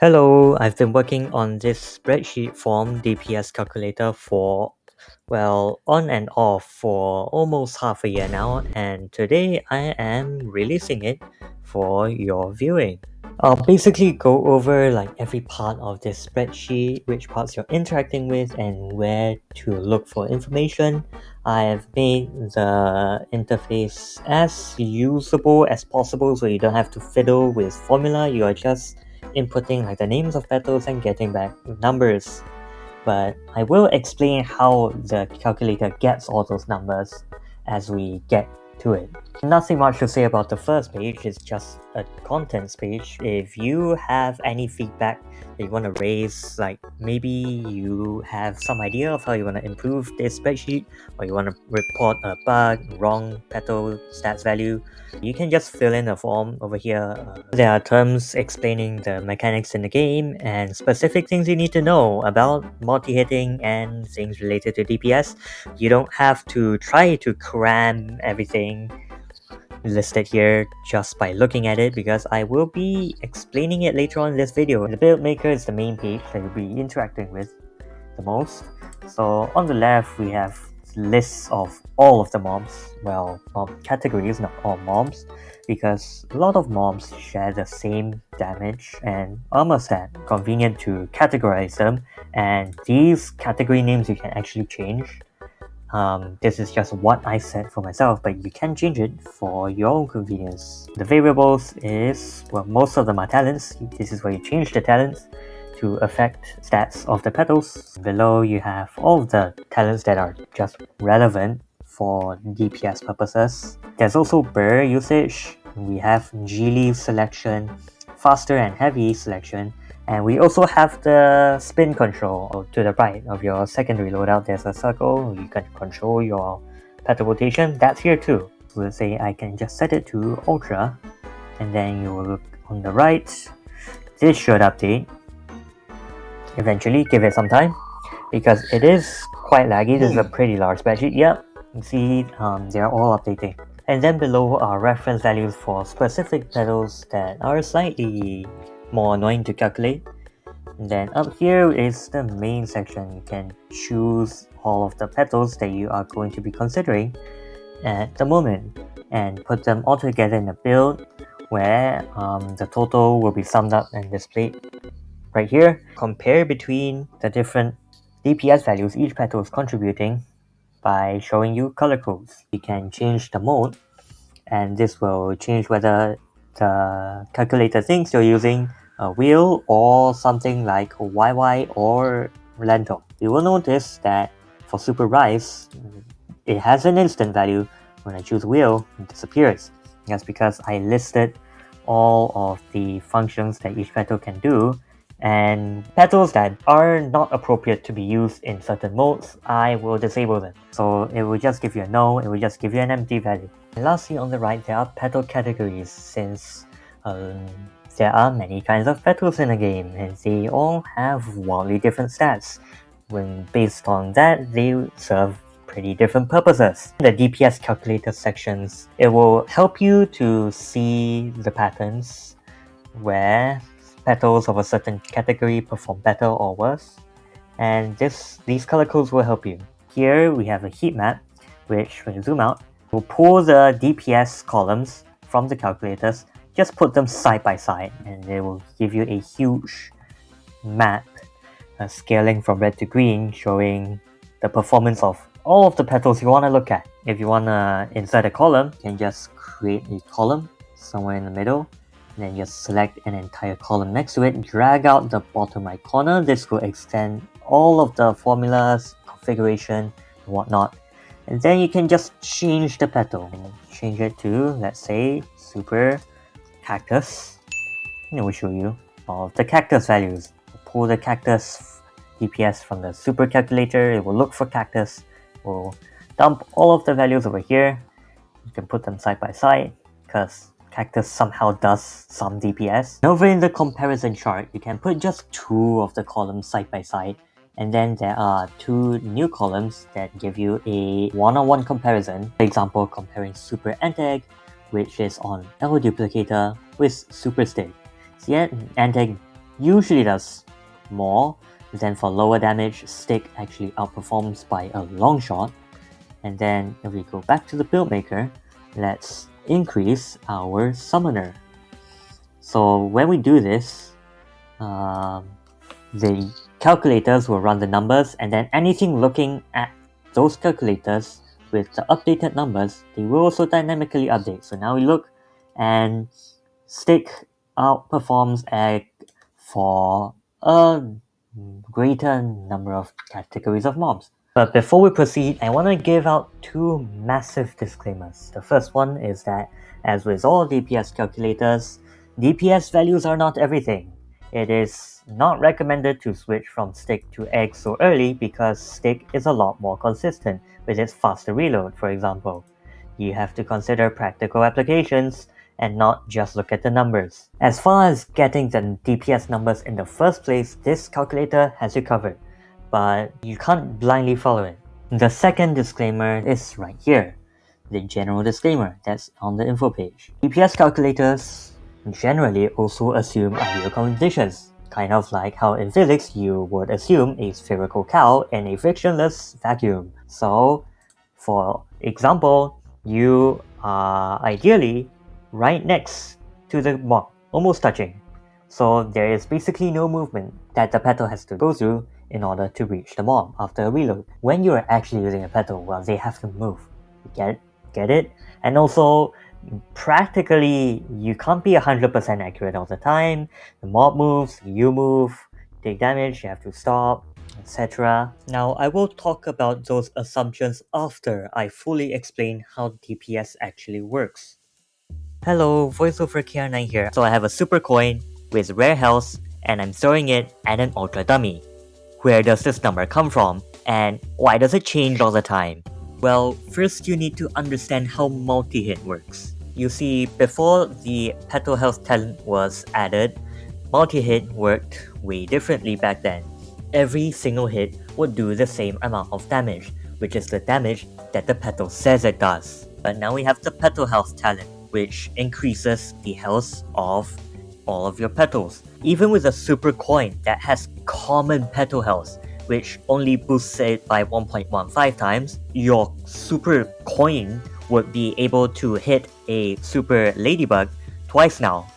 Hello, I've been working on this spreadsheet form DPS calculator for, well, on and off for almost half a year now, and today I am releasing it for your viewing. I'll basically go over like every part of this spreadsheet, which parts you're interacting with, and where to look for information. I have made the interface as usable as possible so you don't have to fiddle with formula, you are just inputting like the names of petals and getting back numbers. But I will explain how the calculator gets all those numbers as we get to it. Nothing much to say about the first page, it's just a contents page. If you have any feedback that you want to raise, like maybe you have some idea of how you want to improve this spreadsheet, or you want to report a bug, wrong petal stats value, you can just fill in a form over here. There are terms explaining the mechanics in the game and specific things you need to know about multi-hitting and things related to DPS. You don't have to try to cram everything listed here just by looking at it, because I will be explaining it later on in this video. The build maker is the main page that you'll be interacting with the most. So on the left we have lists of all of the mobs, well, mob categories, not all mobs, because a lot of mobs share the same damage and armor stat. Convenient to categorize them, and these category names you can actually change. This is just what I set for myself, but you can change it for your own convenience. The variables is, well, most of them are talents. This is where you change the talents to affect stats of the petals. Below you have all of the talents that are just relevant for DPS purposes. There's also burr usage. We have G-leaf selection, faster and heavy selection, and we also have the spin control. To the right of your secondary loadout, there's a circle. You can control your petal rotation. That's here too. So let's say I can just set it to ultra, and then you will look on the right. This should update eventually. Give it some time because it is quite laggy. This is a pretty large spreadsheet. Yep, you see they're all updating. And then below are reference values for specific petals that are slightly more annoying to calculate. And then up here is the main section. You can choose all of the petals that you are going to be considering at the moment and put them all together in a build where the total will be summed up and displayed right here. Compare between the different DPS values each petal is contributing by showing you color codes. You can change the mode, and this will change whether the calculator thinks you're using a wheel or something like YY or lentil. You will notice that for Super Rise, it has an instant value. When I choose wheel, it disappears. That's because I listed all of the functions that each petal can do, and petals that are not appropriate to be used in certain modes, I will disable them. So it will just give you a no, it will just give you an empty value. And lastly, on the right, there are petal categories, since there are many kinds of petals in the game, and they all have wildly different stats. When based on that, they serve pretty different purposes. In the DPS calculator sections, it will help you to see the patterns where petals of a certain category perform better or worse, and these color codes will help you. Here we have a heat map, which when you zoom out, will pull the DPS columns from the calculators, just put them side by side, and they will give you a huge map scaling from red to green, showing the performance of all of the petals you want to look at. If you want to insert a column, you can just create a column somewhere in the middle, and then just select an entire column next to it, drag out the bottom right corner. This will extend all of the formulas, configuration, and whatnot. And then you can just change the petal. Change it to, let's say, Super Cactus. And it will show you all of the cactus values. Pull the cactus DPS from the super calculator, it will look for cactus, will dump all of the values over here. You can put them side by side because cactus somehow does some DPS. And over in the comparison chart, you can put just two of the columns side by side, and then there are two new columns that give you a one-on-one comparison. For example, comparing Super Anti-Egg, which is on Elbow Duplicator, with Super Stick. So yeah, Anti-Egg usually does more. Then for lower damage, Stick actually outperforms by a long shot. And then if we go back to the build maker, let's increase our summoner. So when we do this, the calculators will run the numbers, and then anything looking at those calculators with the updated numbers, they will also dynamically update. So now we look, and Stick outperforms Egg for a greater number of categories of mobs. But before we proceed, I want to give out two massive disclaimers. The first one is that, as with all DPS calculators, DPS values are not everything. It is not recommended to switch from Stick to Egg so early because Stick is a lot more consistent with its faster reload, for example. You have to consider practical applications and not just look at the numbers. As far as getting the DPS numbers in the first place, this calculator has you covered, but you can't blindly follow it. The second disclaimer is right here, the general disclaimer that's on the info page. DPS calculators generally also assume ideal conditions, kind of like how in physics you would assume a spherical cow in a frictionless vacuum. So, for example, you are ideally right next to the mob, almost touching. So there is basically no movement that the petal has to go through in order to reach the mob after a reload. When you are actually using a petal, well, they have to move. Get it? And also, practically, you can't be 100% accurate all the time. The mob moves, you move, take damage, you have to stop, etc. Now, I will talk about those assumptions after I fully explain how DPS actually works. Hello, VoiceOver KR9 here. So I have a super coin with rare health and I'm throwing it at an ultra dummy. Where does this number come from? And why does it change all the time? Well, first you need to understand how Multihit works. You see, before the Petal Health talent was added, Multihit worked way differently back then. Every single hit would do the same amount of damage, which is the damage that the petal says it does. But now we have the Petal Health talent, which increases the health of all of your petals. Even with a super coin that has common petal health, which only boosts it by 1.15 times, your super coin would be able to hit a super ladybug twice now.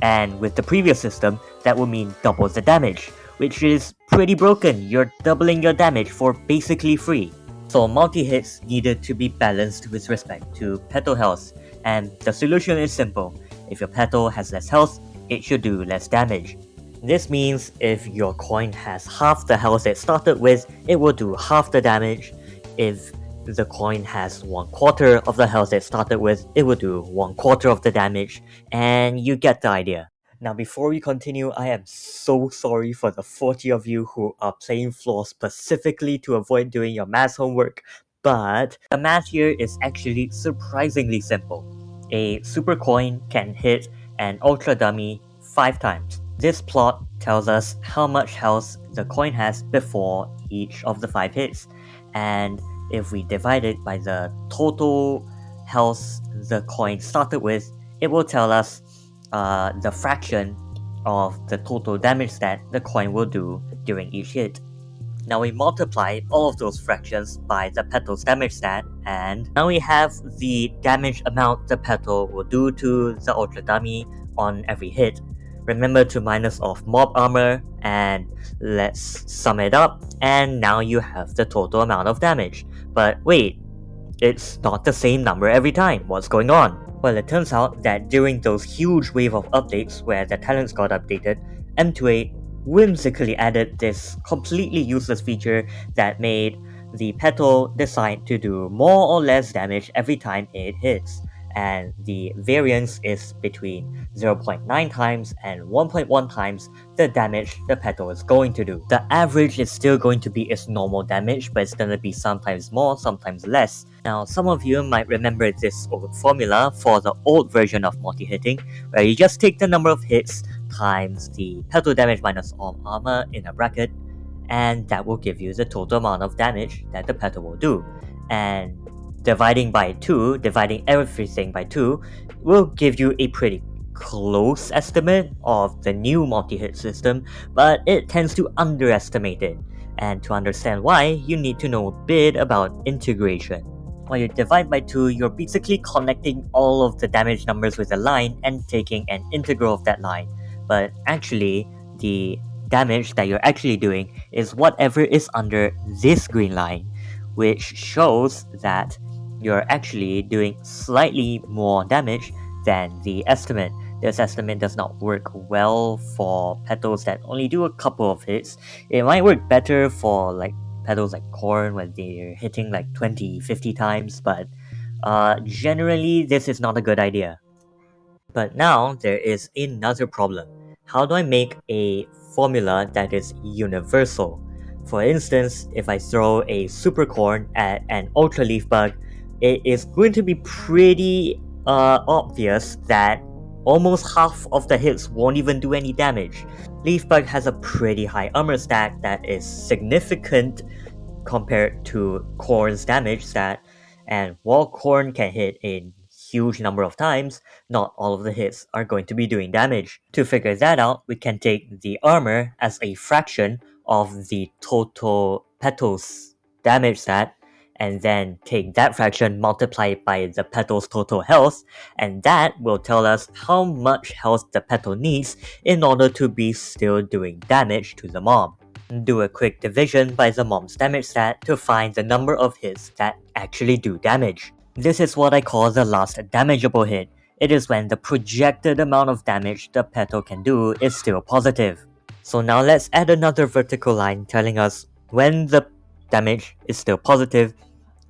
And with the previous system, that would mean double the damage, which is pretty broken. You're doubling your damage for basically free. So multi-hits needed to be balanced with respect to petal health, and the solution is simple. If your petal has less health, it should do less damage. This means if your coin has half the health it started with, it will do half the damage. If the coin has 1/4 of the health it started with, it will do 1/4 of the damage, and you get the idea. Now before we continue, I am so sorry for the 40 of you who are playing floor specifically to avoid doing your math homework, but the math here is actually surprisingly simple. A super coin can hit an ultra dummy 5 times. This plot tells us how much health the coin has before each of the 5 hits, and if we divide it by the total health the coin started with, it will tell us the fraction of the total damage that the coin will do during each hit. Now we multiply all of those fractions by the petal's damage stat, and now we have the damage amount the petal will do to the ultra dummy on every hit. Remember to minus off mob armor, and let's sum it up, and now you have the total amount of damage. But wait, it's not the same number every time. What's going on? Well, it turns out that during those huge wave of updates where the talents got updated, M28 whimsically added this completely useless feature that made the petal decide to do more or less damage every time it hits, and the variance is between 0.9 times and 1.1 times the damage the petal is going to do. The average is still going to be its normal damage, but it's going to be sometimes more, sometimes less. Now, some of you might remember this old formula for the old version of multi-hitting, where you just take the number of hits times the petal damage minus all armor in a bracket, and that will give you the total amount of damage that the petal will do. And dividing everything by 2 will give you a pretty close estimate of the new multi-hit system, but it tends to underestimate it. And to understand why, you need to know a bit about integration. When you divide by 2, you're basically connecting all of the damage numbers with a line and taking an integral of that line. But actually, the damage that you're actually doing is whatever is under this green line, which shows that you're actually doing slightly more damage than the estimate. This estimate does not work well for petals that only do a couple of hits. It might work better for like petals like corn when they're hitting like 20-50 times, but generally this is not a good idea. But now there is another problem. How do I make a formula that is universal? For instance, if I throw a super corn at an ultra leaf bug, it is going to be pretty obvious that almost half of the hits won't even do any damage. Leaf bug has a pretty high armor stack that is significant compared to corn's damage stat, and while corn can hit a huge number of times, not all of the hits are going to be doing damage. To figure that out, we can take the armor as a fraction of the total petals damage stat, and then take that fraction, multiply it by the petal's total health, and that will tell us how much health the petal needs in order to be still doing damage to the mob. Do a quick division by the mob's damage stat to find the number of hits that actually do damage. This is what I call the last damageable hit. It is when the projected amount of damage the petal can do is still positive. So now let's add another vertical line telling us when the damage is still positive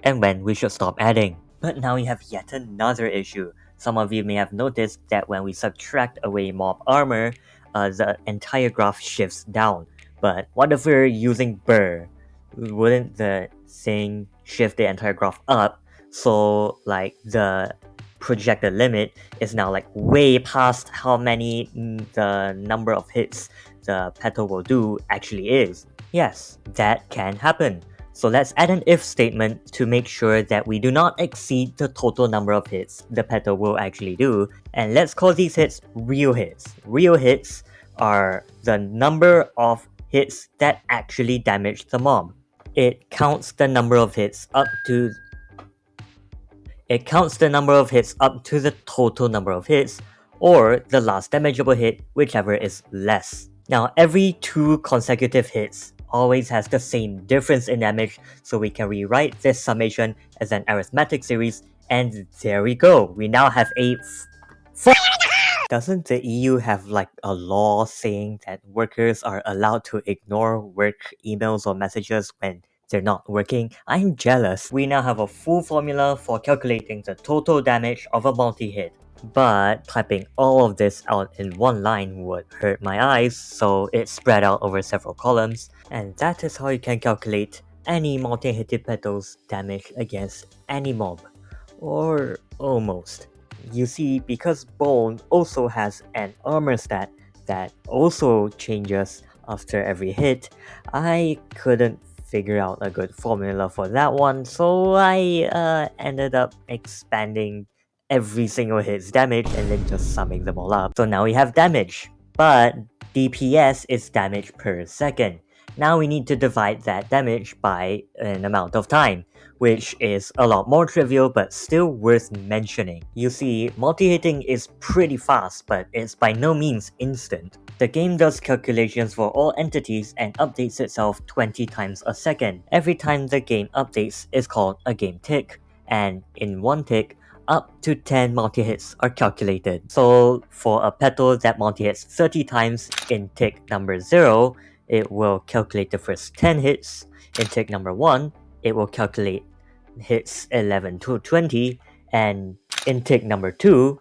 and when we should stop adding. But now we have yet another issue. Some of you may have noticed that when we subtract away mob armor, the entire graph shifts down. But what if we're using burr? Wouldn't the thing shift the entire graph up? So like the projected limit is now like way past how many the number of hits the petal will do actually is. Yes, that can happen. So let's add an if statement to make sure that we do not exceed the total number of hits the petal will actually do, and let's call these hits real hits. Real hits are the number of hits that actually damage the mob. It counts the number of hits up to the total number of hits, or the last damageable hit, whichever is less. Now every 2 consecutive hits always has the same difference in damage, so we can rewrite this summation as an arithmetic series, and there we go. We now have a Doesn't the EU have like a law saying that workers are allowed to ignore work emails or messages when they're not working? I'm jealous. We now have a full formula for calculating the total damage of a multi-hit. But typing all of this out in one line would hurt my eyes, so it's spread out over several columns, and that is how you can calculate any multi-hitted petals damage against any mob. Or almost. You see, because Bone also has an armor stat that also changes after every hit, I couldn't figure out a good formula for that one, so I ended up expanding every single hit's damage and then just summing them all up. So now we have damage, but DPS is damage per second. Now we need to divide that damage by an amount of time, which is a lot more trivial but still worth mentioning. You see, multi-hitting is pretty fast, but it's by no means instant. The game does calculations for all entities and updates itself 20 times a second. Every time the game updates is called a game tick, and in one tick, up to 10 multi-hits are calculated. So for a petal that multi-hits 30 times in tick number 0, it will calculate the first 10 hits. In tick number 1, it will calculate hits 11 to 20, and in tick number 2,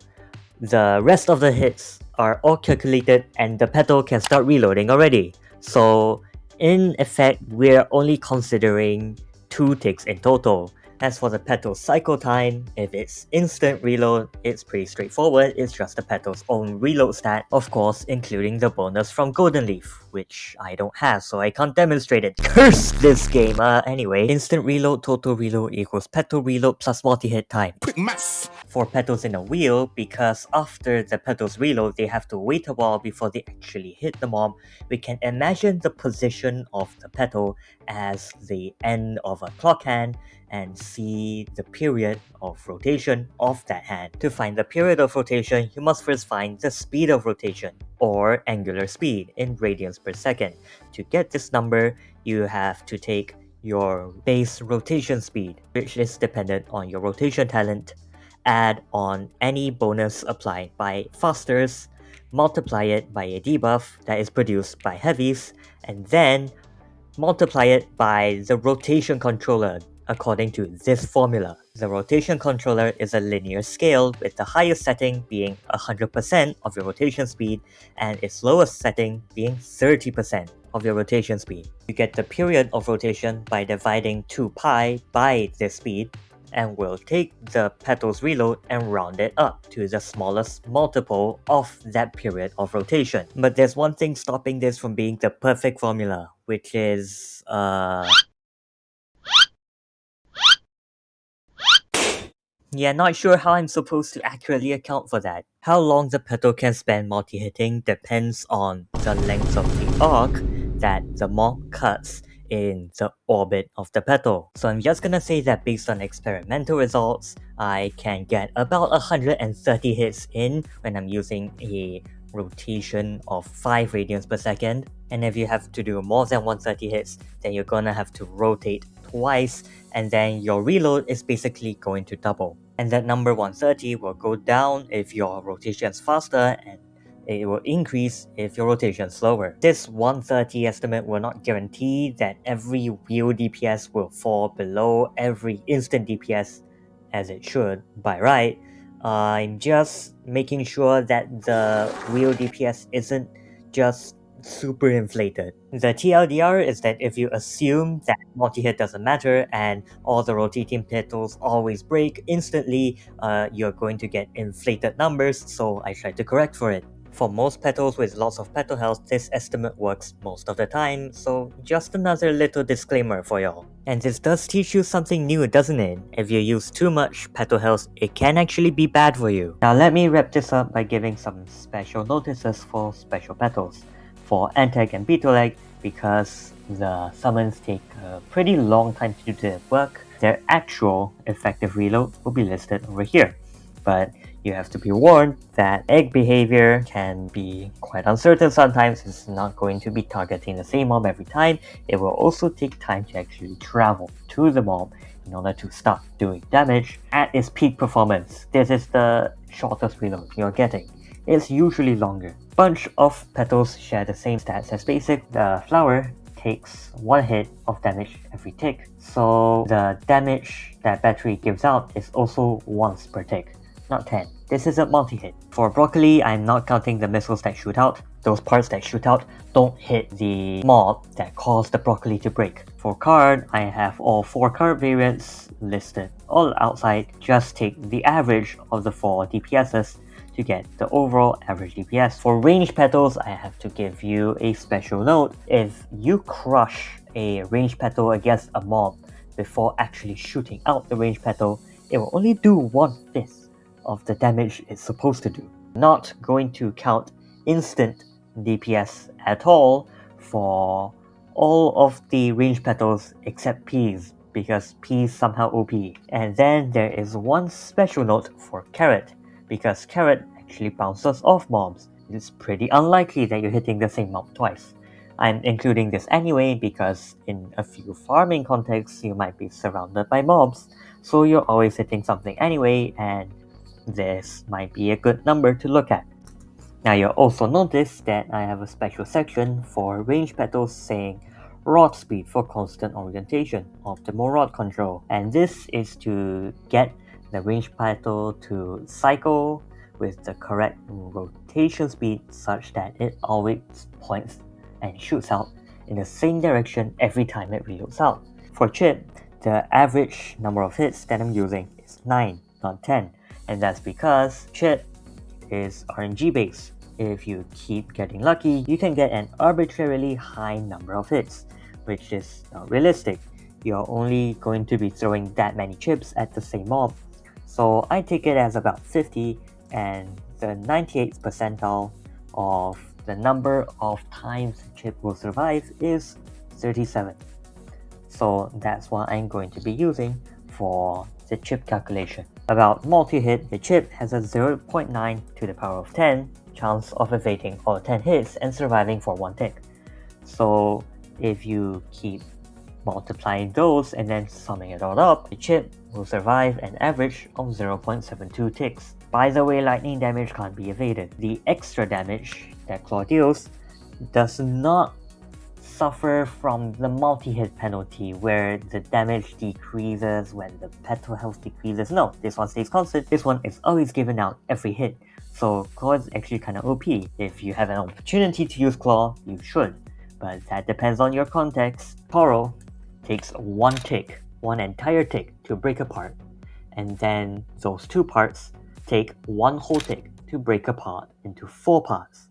the rest of the hits are all calculated and the petal can start reloading already. So in effect, we're only considering 2 ticks in total. As for the petal cycle time, if it's instant reload, it's pretty straightforward. It's just the petal's own reload stat, of course including the bonus from Golden Leaf, which I don't have, so I can't demonstrate it. Curse this game! Anyway, instant reload, total reload equals petal reload plus multi-hit time. Quick maths! for petals in a wheel because after the petals reload, they have to wait a while before they actually hit the mob. We can imagine the position of the petal as the end of a clock hand and see the period of rotation of that hand. To find the period of rotation, you must first find the speed of rotation, or angular speed in radians per second. To get this number, you have to take your base rotation speed, which is dependent on your rotation talent, add on any bonus applied by fasters, multiply it by a debuff that is produced by heavies, and then multiply it by the rotation controller according to this formula. The rotation controller is a linear scale with the highest setting being 100% of your rotation speed and its lowest setting being 30% of your rotation speed. You get the period of rotation by dividing 2 pi by this speed, and we'll take the petals reload and round it up to the smallest multiple of that period of rotation. But there's one thing stopping this from being the perfect formula, which is yeah, not sure how I'm supposed to accurately account for that. How long the petal can spend multi-hitting depends on the length of the arc that the mob cuts in the orbit of the petal. So I'm just gonna say that based on experimental results, I can get about 130 hits in when I'm using a rotation of 5 radians per second. And if you have to do more than 130 hits, then you're gonna have to rotate twice, and then your reload is basically going to double. And that number 130 will go down if your rotation is faster, and it will increase if your rotation is slower. This 130 estimate will not guarantee that every wheel DPS will fall below every instant DPS as it should by right. I'm just making sure that the wheel DPS isn't just super inflated. The TLDR is that if you assume that multi-hit doesn't matter and all the rotating petals always break instantly, you're going to get inflated numbers, so I tried to correct for it. For most petals with lots of petal health, this estimate works most of the time, so just another little disclaimer for y'all. And this does teach you something new, doesn't it? If you use too much petal health, it can actually be bad for you. Now let me wrap this up by giving some special notices for special petals. For Antec and Beetle because the summons take a pretty long time to do their work, their actual effective reload will be listed over here. But you have to be warned that egg behavior can be quite uncertain sometimes. It's not going to be targeting the same mob every time. It will also take time to actually travel to the mob in order to start doing damage at its peak performance. This is the shortest reload you're getting. It's usually longer. Bunch of petals share the same stats as basic. The flower takes 1 hit of damage every tick, so the damage that battery gives out is also once per tick, not 10. This isn't multi-hit. For broccoli, I'm not counting the missiles that shoot out. Those parts that shoot out don't hit the mob that cause the broccoli to break. For card, I have all 4 card variants listed all outside. Just take the average of the 4 DPSs to get the overall average DPS. For range petals, I have to give you a special note. If you crush a range petal against a mob before actually shooting out the range petal, it will only do 1/5 of the damage it's supposed to do. Not going to count instant DPS at all for all of the range petals except peas, because peas somehow OP. And then there is one special note for carrot, because carrot actually bounces off mobs. It's pretty unlikely that you're hitting the same mob twice. I'm including this anyway because in a few farming contexts you might be surrounded by mobs, so you're always hitting something anyway, and this might be a good number to look at. Now you'll also notice that I have a special section for range petals saying rod speed for constant orientation, optimal rod control, and this is to get the range petal to cycle with the correct rotation speed such that it always points and shoots out in the same direction every time it reloads out. For chip, the average number of hits that I'm using is 9, not 10, and that's because chip is RNG based. If you keep getting lucky, you can get an arbitrarily high number of hits, which is not realistic. You're only going to be throwing that many chips at the same mob, So I take it as about 50, and the 98th percentile of the number of times the chip will survive is 37. So that's what I'm going to be using for the chip calculation. About multi-hit, the chip has a 0.9 to the power of 10 chance of evading all 10 hits and surviving for 1 tick. So if you keep multiplying those and then summing it all up, the chip will survive an average of 0.72 ticks. By the way, lightning damage can't be evaded. The extra damage that Claw deals does not suffer from the multi-hit penalty where the damage decreases when the Petal Health decreases. No, this one stays constant. This one is always given out every hit. So Claw is actually kinda OP. If you have an opportunity to use Claw, you should. But that depends on your context. Coral takes 1 tick, 1 entire tick to break apart. And then those 2 parts take 1 whole tick to break apart into 4 parts.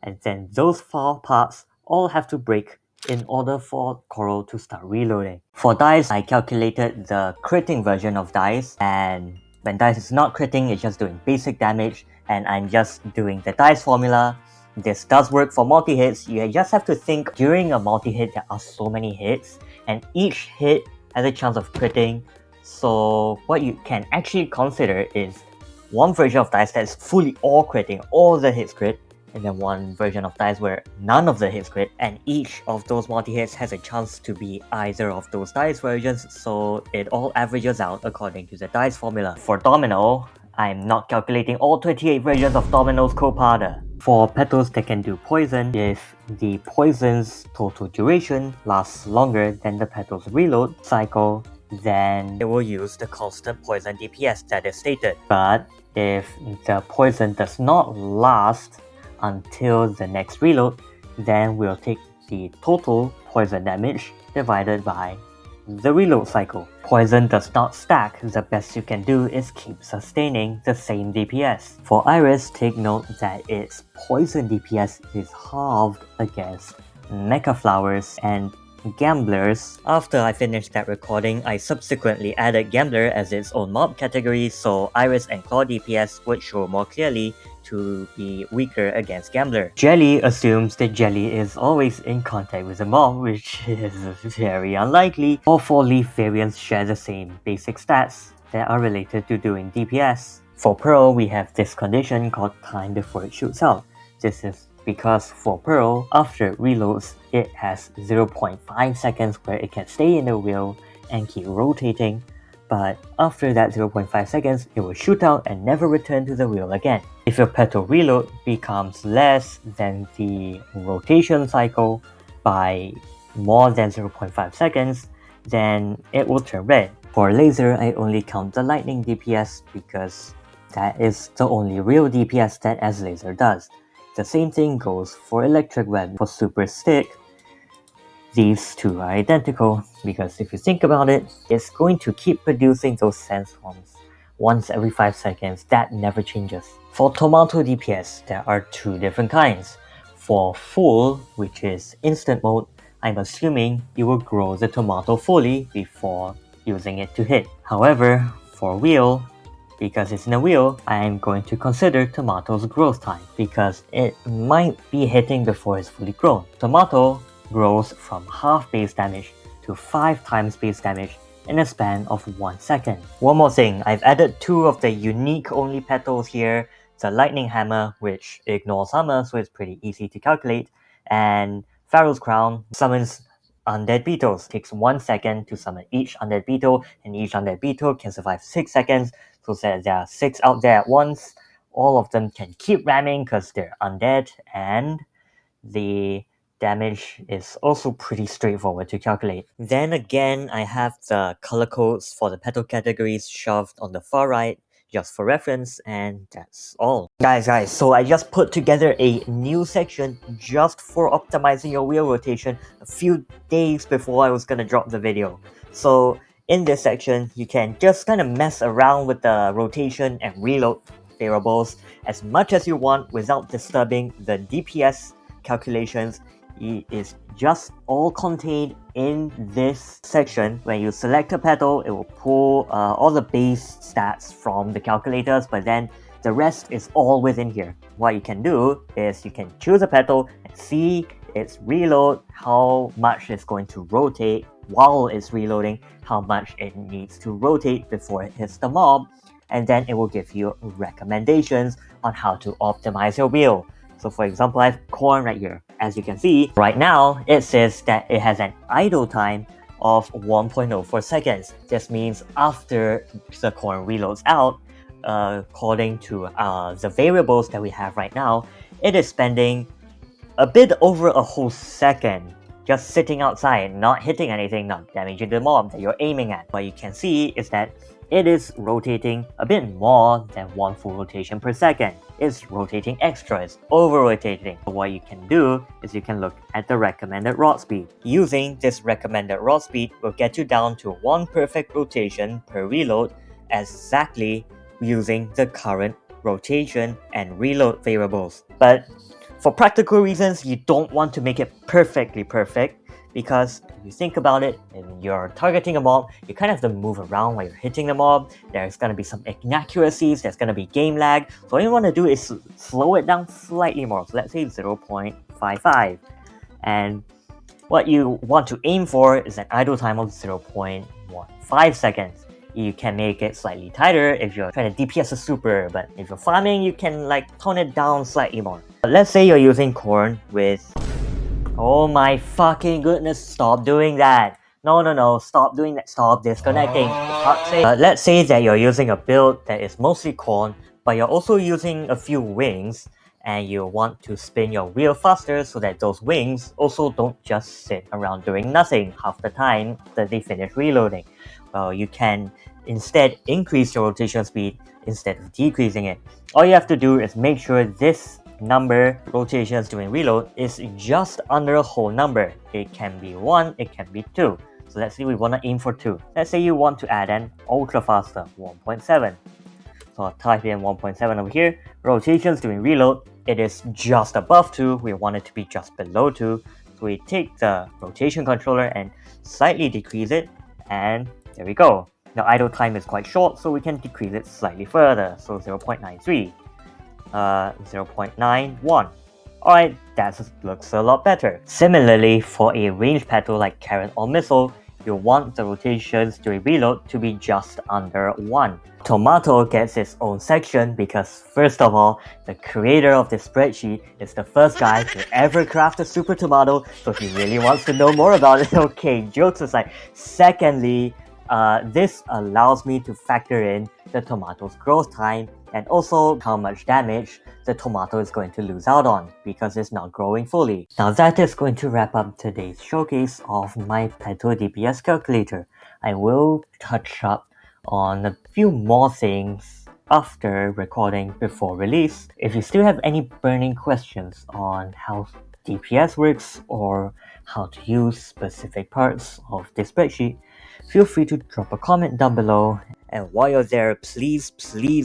And then those 4 parts all have to break in order for Coral to start reloading. For dice, I calculated the critting version of dice, and when dice is not critting, it's just doing basic damage, and I'm just doing the dice formula. This does work for multi-hits. You just have to think during a multi-hit there are so many hits, and each hit has a chance of critting. So what you can actually consider is one version of dice that's fully all critting, all the hits crit, and then one version of dice where none of the hits crit, and each of those multi-hits has a chance to be either of those dice versions, so it all averages out according to the dice formula. For Domino, I'm not calculating all 28 versions of Domino's co-powder. For petals that can do poison, if the poison's total duration lasts longer than the petal's reload cycle, then it will use the constant poison DPS that is stated. But if the poison does not last until the next reload, then we'll take the total poison damage divided by the reload cycle. Poison does not stack. The best you can do is keep sustaining the same DPS. For Iris, take note that its poison DPS is halved against Mecha Flowers and Gamblers. After I finished that recording, I subsequently added Gambler as its own mob category, so Iris and Claw DPS would show more clearly to be weaker against Gambler. Jelly assumes that Jelly is always in contact with a mob, which is very unlikely. All 4 leaf variants share the same basic stats that are related to doing DPS. For Pearl, we have this condition called time before it shoots out. This is because for Pearl, after it reloads, it has 0.5 seconds where it can stay in the wheel and keep rotating, but after that 0.5 seconds, it will shoot out and never return to the wheel again. If your petal reload becomes less than the rotation cycle by more than 0.5 seconds, then it will turn red. For laser, I only count the lightning DPS because that is the only real DPS that as laser does. The same thing goes for electric web. For super stick, these two are identical because if you think about it, it's going to keep producing those sense forms once every 5 seconds. That never changes. For tomato DPS, there are 2 different kinds. For full, which is instant mode, I'm assuming you will grow the tomato fully before using it to hit. However, for wheel, because it's in a wheel, I am going to consider Tomato's growth time because it might be hitting before it's fully grown. Tomato grows from half base damage to 5 times base damage in a span of 1 second. One more thing, I've added 2 of the unique only petals here. The Lightning Hammer, which ignores hammer, so it's pretty easy to calculate, and Pharaoh's Crown summons undead beetles. It takes 1 second to summon each undead beetle, and each undead beetle can survive 6 seconds, so that there are 6 out there at once. All of them can keep ramming because they're undead, and the damage is also pretty straightforward to calculate. Then again, I have the color codes for the petal categories shoved on the far right, just for reference, and that's all. Guys, so I just put together a new section just for optimizing your wheel rotation a few days before I was gonna drop the video. So in this section, you can just kind of mess around with the rotation and reload variables as much as you want without disturbing the DPS calculations. It is just all contained in this section. When you select a petal, it will pull all the base stats from the calculators, but then the rest is all within here. What you can do is you can choose a petal and see its reload, how much it's going to rotate while it's reloading, how much it needs to rotate before it hits the mob, and then it will give you recommendations on how to optimize your wheel. So for example, I have corn right here. As you can see, right now it says that it has an idle time of 1.04 seconds. This means after the corn reloads out, according to the variables that we have right now, it is spending a bit over a whole second just sitting outside, not hitting anything, not damaging the mob that you're aiming at. What you can see is that it is rotating a bit more than one full rotation per second. It's rotating extra, it's over-rotating. What you can do is you can look at the recommended rod speed. Using this recommended rod speed will get you down to one perfect rotation per reload, exactly using the current rotation and reload variables. But for practical reasons, you don't want to make it perfectly perfect, because if you think about it, and you're targeting a mob, you kind of have to move around while you're hitting the mob. There's going to be some inaccuracies, there's going to be game lag. So what you want to do is slow it down slightly more. So let's say 0.55. And what you want to aim for is an idle time of 0.15 seconds. You can make it slightly tighter if you're trying to DPS a super, but if you're farming, you can tone it down slightly more. But let's say you're using corn with... Oh my fucking goodness, stop doing that. No, stop doing that, stop disconnecting. Let's say that you're using a build that is mostly corn, but you're also using a few wings, and you want to spin your wheel faster so that those wings also don't just sit around doing nothing half the time that they finish reloading. Well, you can instead increase your rotation speed instead of decreasing it. All you have to do is make sure this number rotations during reload is just under a whole number. It can be 1, it can be 2. So let's say we want to aim for 2. Let's say you want to add an ultra faster 1.7. So I'll type in 1.7 over here. Rotations during reload, it is just above 2. We want it to be just below 2. So we take the rotation controller and slightly decrease it, and there we go. The idle time is quite short, so we can decrease it slightly further. So 0.93. 0.91. Alright, that looks a lot better. Similarly, for a ranged petal like carrot or missile, you want the rotations during reload to be just under 1. Tomato gets its own section because, first of all, the creator of this spreadsheet is the first guy to ever craft a super tomato, so he really wants to know more about it. Okay, jokes aside. Secondly, this allows me to factor in the tomato's growth time and also how much damage the tomato is going to lose out on because it's not growing fully. Now that is going to wrap up today's showcase of my Petal DPS calculator. I will touch up on a few more things after recording before release. If you still have any burning questions on how DPS works or how to use specific parts of this spreadsheet, feel free to drop a comment down below. And while you're there, please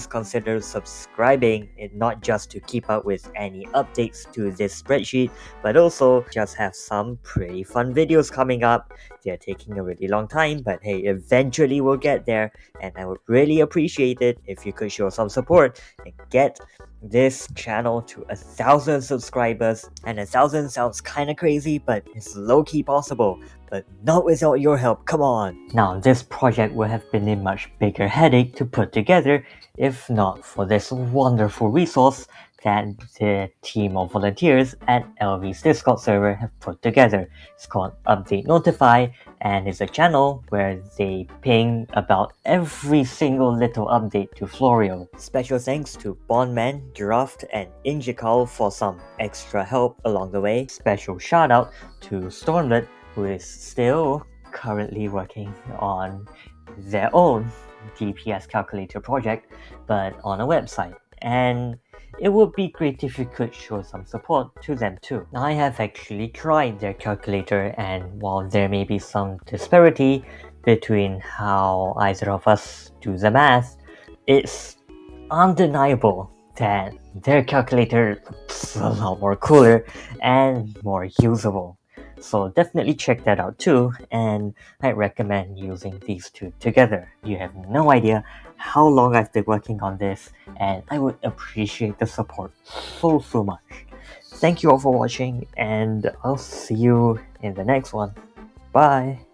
consider subscribing, and not just to keep up with any updates to this spreadsheet, but also just have some pretty fun videos coming up. They're taking a really long time, but hey, eventually we'll get there, and I would really appreciate it if you could show some support and get this channel to 1,000 subscribers. And 1,000 sounds kinda crazy, but it's low-key possible. But not without your help, come on! Now, this project would have been a much bigger headache to put together if not for this wonderful resource that the team of volunteers at LV's Discord server have put together. It's called Update Notify, and it's a channel where they ping about every single little update to Florio. Special thanks to Bondman, Giraffe, and Injikal for some extra help along the way. Special shout out to Stormlet, who is still currently working on their own DPS calculator project, but on a website. And it would be great if you could show some support to them too. I have actually tried their calculator, and while there may be some disparity between how either of us do the math, it's undeniable that their calculator looks a lot more cooler and more usable. So definitely check that out too, and I recommend using these two together. You have no idea how long I've been working on this, and I would appreciate the support so much. Thank you all for watching, and I'll see you in the next one. Bye!